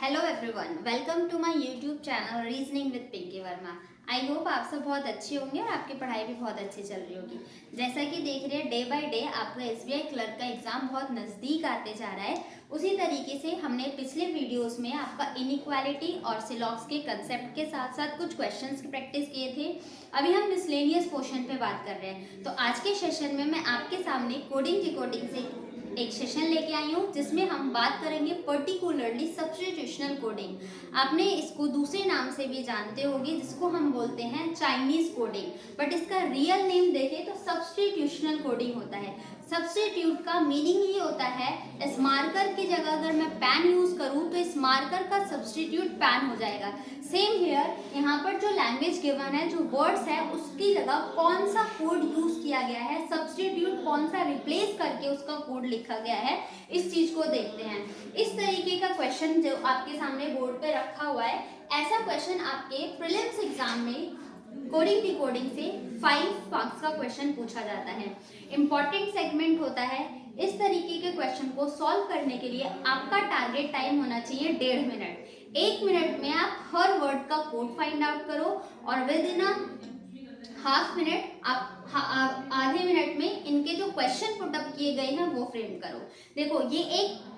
Hello everyone, welcome to my YouTube channel reasoning with Pinki Verma. I hope आप सब बहुत अच्छे होंगे और आपकी पढ़ाई भी बहुत अच्छी चल रही होगी। जैसा कि देख रहे हैं, डे बाय डे आपका एसबीआई क्लर्क का एग्जाम बहुत नज़दीक आते जा रहा है। उसी तरीके से हमने पिछले वीडियोस में आपका इनइक्वालिटी और सिलॉक्स के कंसेप्ट के साथ साथ कुछ क्वेश्चंस की प्रैक्टिस किए थे। अभी हम मिसलेनियस पोर्शन पे बात कर रहे हैं। तो आज के सेशन में मैं आपके सामने कोडिंग डिकोडिंग से एक सेशन लेके आई हूँ, जिसमें हम बात करेंगे पर्टिकुलरली सब्स्टिट्यूशनल कोडिंग। आपने इसको दूसरे नाम से भी जानते होंगे, जिसको हम बोलते हैं चाइनीज कोडिंग, बट इसका रियल नेम देखें तो सब्स्टिट्यूशनल कोडिंग होता है। सब्स्टिट्यूट का मीनिंग ये होता है, इस मार्कर की जगह अगर मैं पेन यूज करूँ तो इस मार्कर का सब्स्टिट्यूट पेन हो जाएगा। सेम हियर, यहाँ पर जो लैंग्वेज गिवन है, जो वर्ड्स है, उसकी जगह कौन सा कोड यूज किया गया है, सब्स्टिट्यूट कौन सा रिप्लेस करके उसका कोड लिखा गया है, इस चीज को देखते हैं। इस तरीके का क्वेश्चन जो आपके सामने बोर्ड पे रखा हुआ है, ऐसा क्वेश्चन आपके प्रीलिम्स एग्जाम में कोडिंग डिकोडिंग से 5 मार्क्स का क्वेश्चन पूछा जाता है। इंपॉर्टेंट सेगमेंट होता है। इस तरीके के क्वेश्चन को सॉल्व करने के लिए आपका टारगेट टाइम होना चाहिए 1.5 मिनट। 1 मिनट में आप हर वर्ड का कोड फाइंड आउट करो और विद इन हाफ मिनट आप आधे मिनट में इनके जो क्वेश्चन पुटअप किए गए हैं वो फ्रेम करो। देखो, ये एक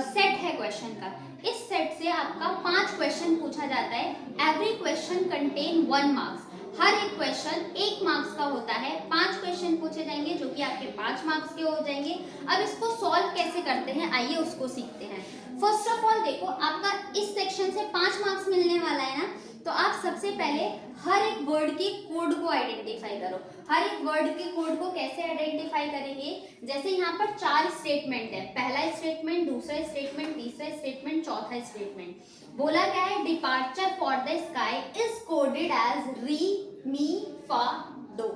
सेट है क्वेश्चन का। इस सेट से आपका 5 क्वेश्चन पूछा जाता है। Every question contain 1 marks. हर एक क्वेश्चन 1 मार्क्स का होता है। 5 क्वेश्चन पूछे जाएंगे जो कि आपके 5 मार्क्स के हो जाएंगे। अब इसको सॉल्व कैसे करते हैं, आइए उसको सीखते हैं। फर्स्ट ऑफ ऑल देखो, आपका इस सेक्शन से 5 मार्क्स मिलने वाला है ना, तो आप सबसे पहले हर एक वर्ड के कोड को आइडेंटिफाई करो। हर एक वर्ड के कोड को कैसे आइडेंटिफाई करेंगे, जैसे यहाँ पर 4 स्टेटमेंट है। पहला स्टेटमेंट, दूसरा स्टेटमेंट, तीसरा स्टेटमेंट, चौथा स्टेटमेंट। बोला क्या है, departure for the sky is coded as re mi फा डो।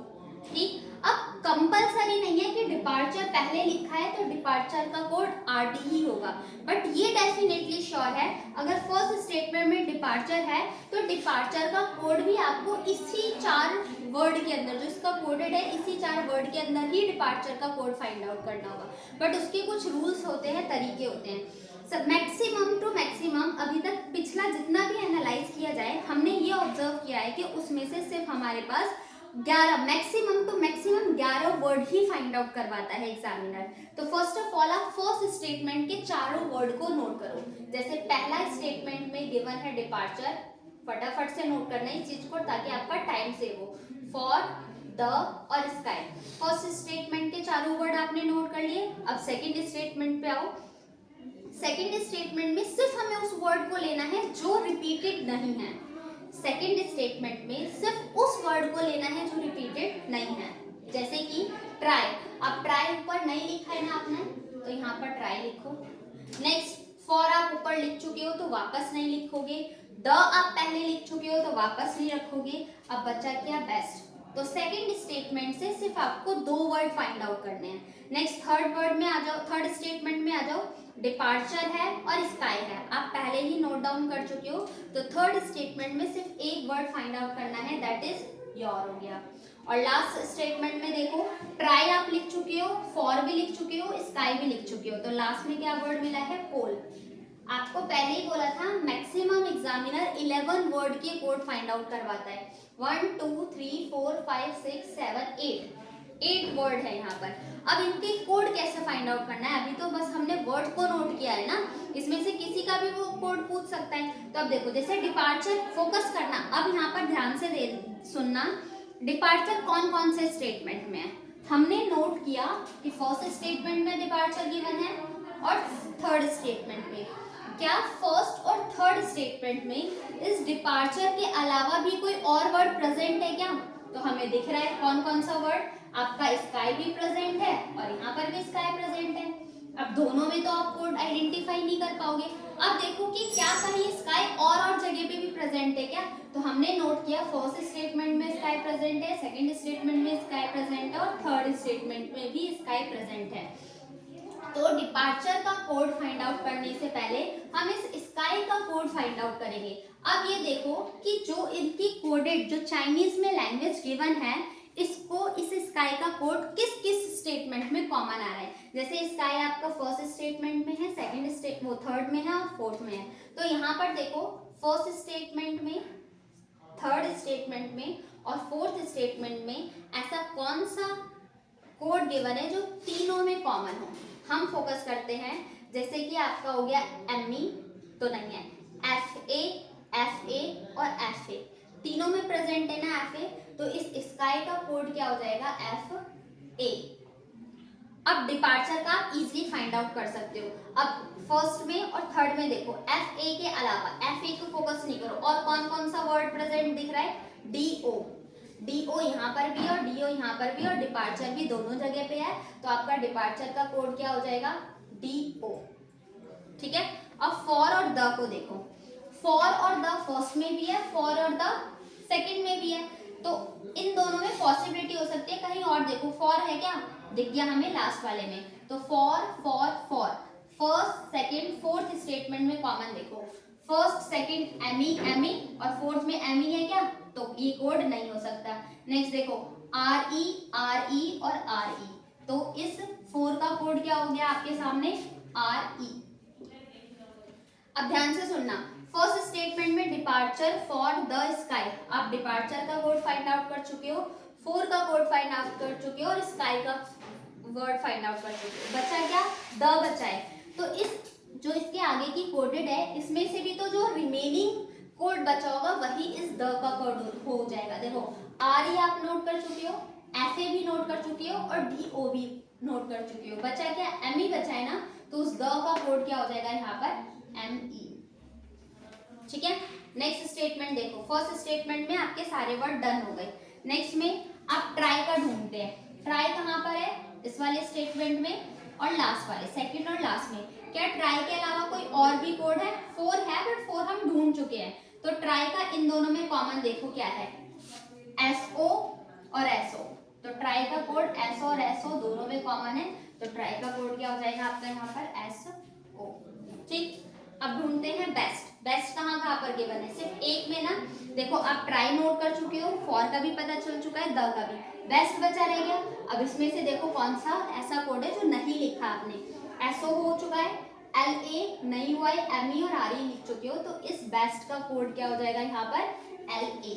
ठीक, अब कंपलसरी नहीं है कि डिपार्चर पहले लिखा है तो डिपार्चर का कोड आरडी ही होगा, बट ये डेफिनेटली श्योर है, अगर फर्स्ट स्टेटमेंट में डिपार्चर है तो डिपार्चर का कोड भी आपको इसी 4 वर्ड के अंदर, जो इसका कोडेड है, इसी 4 वर्ड के अंदर ही डिपार्चर का कोड फाइंड आउट करना होगा। बट उसके कुछ रूल्स होते हैं, तरीके होते हैं। सब मैक्सिमम टू मैक्सिमम, अभी तक पिछला जितना भी एनालाइज किया जाए, हमने ये ऑब्जर्व किया है कि उसमें से सिर्फ हमारे पास 11, मैक्सिमम टू मैक्सिमम 11 वर्ड ही फाइंड आउट करवाता है एग्जामिनर। तो फर्स्ट ऑफ ऑल आप फर्स्ट स्टेटमेंट के चारों वर्ड को नोट करो। जैसे पहला स्टेटमेंट में गिवन है डिपार्चर, फटाफट से नोट करना है इस चीज को ताकि आपका टाइम सेव हो। फॉर, द और स्काई, फर्स्ट स्टेटमेंट के चारों वर्ड आपने नोट कर लिए। अब सेकेंड स्टेटमेंट पे आओ। सेकेंड स्टेटमेंट में सिर्फ हमें उस वर्ड को लेना है जो रिपीटेड नहीं है। सेकेंड स्टेटमेंट में सिर्फ उस वर्ड को लेना है जो रिपीटेड नहीं है। जैसे कि ट्राई, अब ट्राई ऊपर नहीं लिखा है ना आपने, तो यहाँ पर ट्राई लिखो। नेक्स्ट, फॉर आप ऊपर लिख चुके हो तो वापस नहीं लिखोगे। द आप पहले लिख चुके हो तो वापस नहीं रखोगे। अब बचा क्या, बेस्ट। तो सेकेंड स्टेटमेंट से सिर्फ आपको 2 वर्ड फाइंड आउट करने हैं। नेक्स्ट थर्ड वर्ड में आ जाओ, थर्ड स्टेटमेंट में आ जाओ। डिपार्चर है और स्काई है, आप पहले ही नोट डाउन कर चुके हो, तो थर्ड स्टेटमेंट में सिर्फ एक वर्ड फाइंड आउट करना है, दैट इज योर हो गया। और लास्ट स्टेटमेंट में देखो, ट्राई आप लिख चुके हो, फॉर भी लिख चुके हो, स्काई भी लिख चुके हो, तो लास्ट में क्या वर्ड मिला है, पोल। आपको पहले ही बोला था मैक्सिमम एग्जामिनर 11 वर्ड के कोड फाइंड आउट करवाता है। 1 2 3 4 5 6 7 8 वर्ड है यहाँ पर। अब इनके कोड कैसे फाइंड आउट करना है, अभी तो बस हमने वर्ड को नोट किया है ना, इसमें से किसी का भी वो कोड पूछ सकता है। तो अब देखो, जैसे डिपार्चर, फोकस करना, अब यहाँ पर ध्यान से सुनना। डिपार्चर कौन कौन से स्टेटमेंट में है, हमने नोट किया कि फर्स्ट स्टेटमेंट में डिपार्चर गिवन है और थर्ड स्टेटमेंट में। क्या फर्स्ट और थर्ड स्टेटमेंट में इस डिपार्चर के अलावा भी कोई और वर्ड प्रेजेंट है क्या, तो हमें दिख रहा है कौन कौन सा वर्ड, आपका स्काई भी प्रेजेंट है और यहाँ पर भी स्काई प्रेजेंट है। अब दोनों में तो आप कोड आइडेंटिफाई नहीं कर पाओगे। अब देखो कि क्या कहीं स्काई और जगह पे भी प्रेजेंट है क्या, तो हमने नोट किया फर्स्ट स्टेटमेंट में स्काई प्रेजेंट है, सेकंड स्टेटमेंट में स्काई प्रेजेंट है और थर्ड स्टेटमेंट में भी स्काई प्रेजेंट है। तो डिपार्चर का कोड फाइंड आउट करने से पहले हम इस स्काई का कोड फाइंड आउट करेंगे। अब ये देखो कि जो इनकी कोडेड, जो चाइनीज में लैंग्वेज गिवन है, इसको इस स्काई का कोड किस किस स्टेटमेंट में कॉमन आ रहा है। जैसे स्काई आपका फर्स्ट स्टेटमेंट में है, वो थर्ड में है और फोर्थ में है। तो यहाँ पर देखो फर्स्ट स्टेटमेंट में, थर्ड स्टेटमेंट में और फोर्थ स्टेटमेंट में ऐसा कौन सा कोड गिवन है जो तीनों में कॉमन हो। हम फोकस करते हैं, जैसे कि आपका हो गया एमई तो नहीं है, एफ ए और एफ ए तीनों में प्रेजेंट है ना एफ ए, तो इस स्काई का कोड क्या हो जाएगा एफ ए। अब डिपार्चर का आप इजीली फाइंड आउट कर सकते हो। अब फर्स्ट में और थर्ड में देखो एफ ए के अलावा, एफ ए को फोकस नहीं करो, और कौन कौन सा वर्ड प्रेजेंट दिख रहा है, डी ओ, डी ओ यहाँ पर भी और डी ओ यहाँ पर भी और डिपार्चर भी दोनों जगह पे है, तो आपका डिपार्चर का कोड क्या हो जाएगा डी ओ। ठीक है। अब फॉर और द को देखो, फॉर और द फर्स्ट में भी है, फॉर और द सेकंड में भी है, तो इन दोनों में पॉसिबिलिटी हो सकती है कहीं और। देखो फॉर है क्या, दिख गया हमें लास्ट वाले में, तो for for for first second fourth statement में कॉमन देखो, फर्स्ट सेकंड एमी एमी और फोर्थ में एमी है क्या, तो ये कोड नहीं हो सकता। नेक्स्ट देखो आर ई और आर ई, तो इस फोर का कोड क्या हो गया आपके सामने आर ई। अब ध्यान से सुनना, फर्स्ट स्टेटमेंट में डिपार्चर फॉर द स्काई, आप डिपार्चर का कोड फाइंड आउट कर चुके हो, फोर का कोड फाइंड आउट कर चुके हो और स्काई का वर्ड फाइंड आउट कर चुके हो, बचा क्या द बचा है। तो इस जो इसके आगे की कोडेड है, इसमें से भी तो जो रिमेनिंग कोड बचा होगा वही इस द का कोड हो जाएगा। देखो आर ई आप नोट कर चुके हो, एफ ए भी नोट कर चुके हो और डी ओ भी नोट कर चुके हो, बचा क्या एम ई बचा है ना, तो उस द का कोड क्या हो जाएगा यहाँ पर एम ई। ठीक है। नेक्स्ट स्टेटमेंट देखो, फर्स्ट स्टेटमेंट में आपके सारे वर्ड डन हो गए। नेक्स्ट में आप ट्राई का ढूंढते हैं, ट्राई कहाँ पर है इस वाले स्टेटमेंट में और लास्ट वाले, सेकंड और लास्ट में। क्या ट्राई के अलावा कोई और भी कोड है, फोर है बट फोर हम ढूंढ चुके हैं, तो ट्राई का इन दोनों में कॉमन देखो क्या है एस ओ और एस ओ, तो ट्राई का कोड एस और एस ओ दोनों में कॉमन है, तो ट्राई का कोड क्या हो जाएगा आपका यहाँ पर एस ओ। ठीक। अब ढूंढते हैं बेस्ट, बेस्ट कहाँ पर गिवन है, सिर्फ एक में ना। देखो आप ट्राई नोट कर चुके हो, फॉर का भी पता चल चुका है, द का भी, बेस्ट बचा रह गया। अब इसमें से देखो कौन सा ऐसा कोड है जो नहीं लिखा आपने, एसओ हो चुका है, एल ए नहीं हुआ है, एम ई और आर ई लिख चुके हो, तो इस बेस्ट का कोड क्या हो जाएगा यहाँ पर एल ए।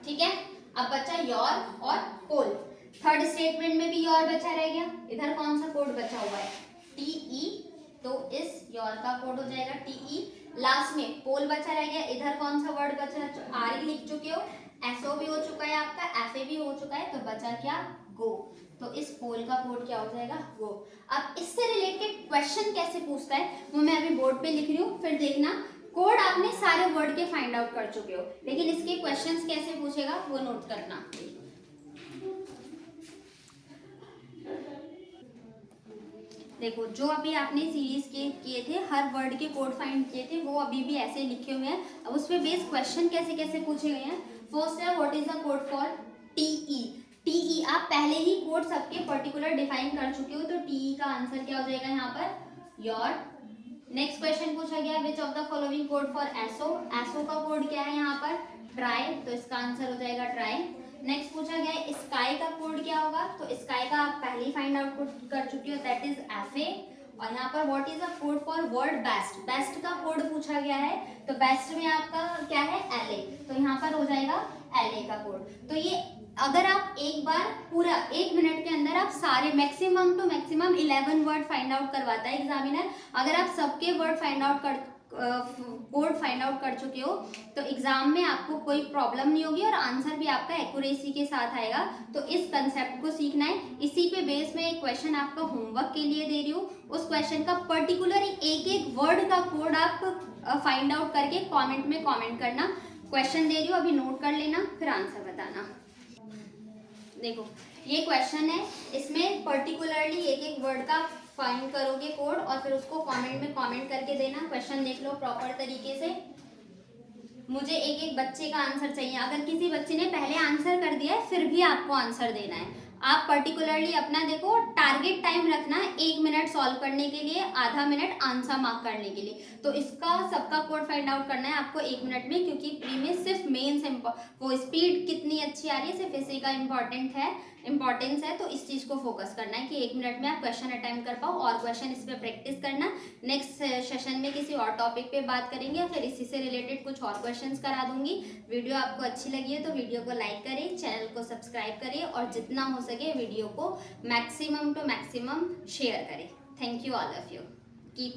ठीक है। अब बचा योर और पोल, थर्ड स्टेटमेंट में भी योर बचा रह गया, इधर कौन सा कोड बचा हुआ है टी ई, तो इस योर का कोड हो जाएगा टी ई। लास्ट में पोल बचा रह गया, इधर कौन सा वर्ड बचा, आर ई लिख चुके हो, एसओ भी हो चुका है आपका, एफ ए भी हो चुका है, तो बचा क्या गो, तो इस पोल का कोड क्या हो जाएगा गो। अब इससे रिलेटेड क्वेश्चन कैसे पूछता है वो मैं अभी बोर्ड पे लिख रही हूँ, फिर देखना कोड आपने सारे वर्ड के फाइंड आउट कर चुके हो, लेकिन इसके क्वेश्चंस कैसे पूछेगा वो नोट करना। देखो जो अभी आपने सीरीज के किए थे, हर वर्ड के कोड फाइंड किए थे, वो अभी भी ऐसे लिखे हुए हैं। अब उस पर बेस्ड क्वेश्चन कैसे कैसे पूछे गए हैं। फर्स्ट है what is the code for TE, TE आप पहले ही कोड सबके पर्टिकुलर डिफाइन कर चुके हो, तो टीई का आंसर क्या हो जाएगा यहाँ पर योर। नेक्स्ट क्वेश्चन पूछा गया which of the following code for SO, SO का कोड क्या है यहाँ पर ट्राई, तो इसका आंसर हो जाएगा ट्राई। नेक्स्ट पूछा गया है स्काई का कोड क्या होगा, तो स्काई का आप पहले ही फाइंड आउट कर चुके हो, दैट इज एफ ए। और यहाँ पर what is the code for word best, best का कोड पूछा गया है, तो बेस्ट में आपका क्या है एल ए, तो यहाँ पर हो जाएगा एल ए का कोड। तो ये अगर आप एक बार पूरा 1 मिनट के अंदर आप सारे maximum two maximum 11 word find out करवाता है एग्जामिनर, अगर आप सबके वर्ड फाइंड आउट कर कोड फाइंड आउट कर चुके हो तो एग्जाम में आपको कोई प्रॉब्लम नहीं होगी और आंसर भी आपका एक्यूरेसी के साथ आएगा। तो इस कंसेप्ट को सीखना है, इसी पे बेस में एक क्वेश्चन आपका होमवर्क के लिए दे रही हूँ, उस क्वेश्चन का पर्टिकुलर एक एक वर्ड का कोड आप फाइंड आउट करके कमेंट में कमेंट करना। क्वेश्चन दे रही हूँ अभी नोट कर लेना, फिर आंसर बताना। देखो ये क्वेश्चन है, इसमें पर्टिकुलरली एक एक वर्ड का फाइंड करोगे कोड और फिर उसको कमेंट में कमेंट करके देना। क्वेश्चन देख लो प्रॉपर तरीके से, मुझे एक एक बच्चे का आंसर चाहिए। अगर किसी बच्चे ने पहले आंसर कर दिया है फिर भी आपको आंसर देना है, आप पर्टिकुलरली अपना देखो टारगेट टाइम रखना है 1 मिनट सॉल्व करने के लिए, आधा मिनट आंसर मार्क करने के लिए। तो इसका सबका कोड फाइंड आउट करना है आपको 1 मिनट में, क्योंकि प्री में सिर्फ मेंस वो स्पीड कितनी अच्छी आ रही है सिर्फ इसी का इंपॉर्टेंस है। तो इस चीज को फोकस करना है कि 1 मिनट में आप क्वेश्चन अटेम्प्ट कर पाओ, और क्वेश्चन इस पर प्रैक्टिस करना। नेक्स्ट सेशन में किसी और टॉपिक पे बात करेंगे, या फिर इसी से रिलेटेड कुछ और क्वेश्चंस करा दूंगी। वीडियो आपको अच्छी लगी है तो वीडियो को लाइक करें, चैनल को सब्सक्राइब करें, और जितना हो सके वीडियो को मैक्सिमम टू मैक्सिमम शेयर करें। Thank you all of you.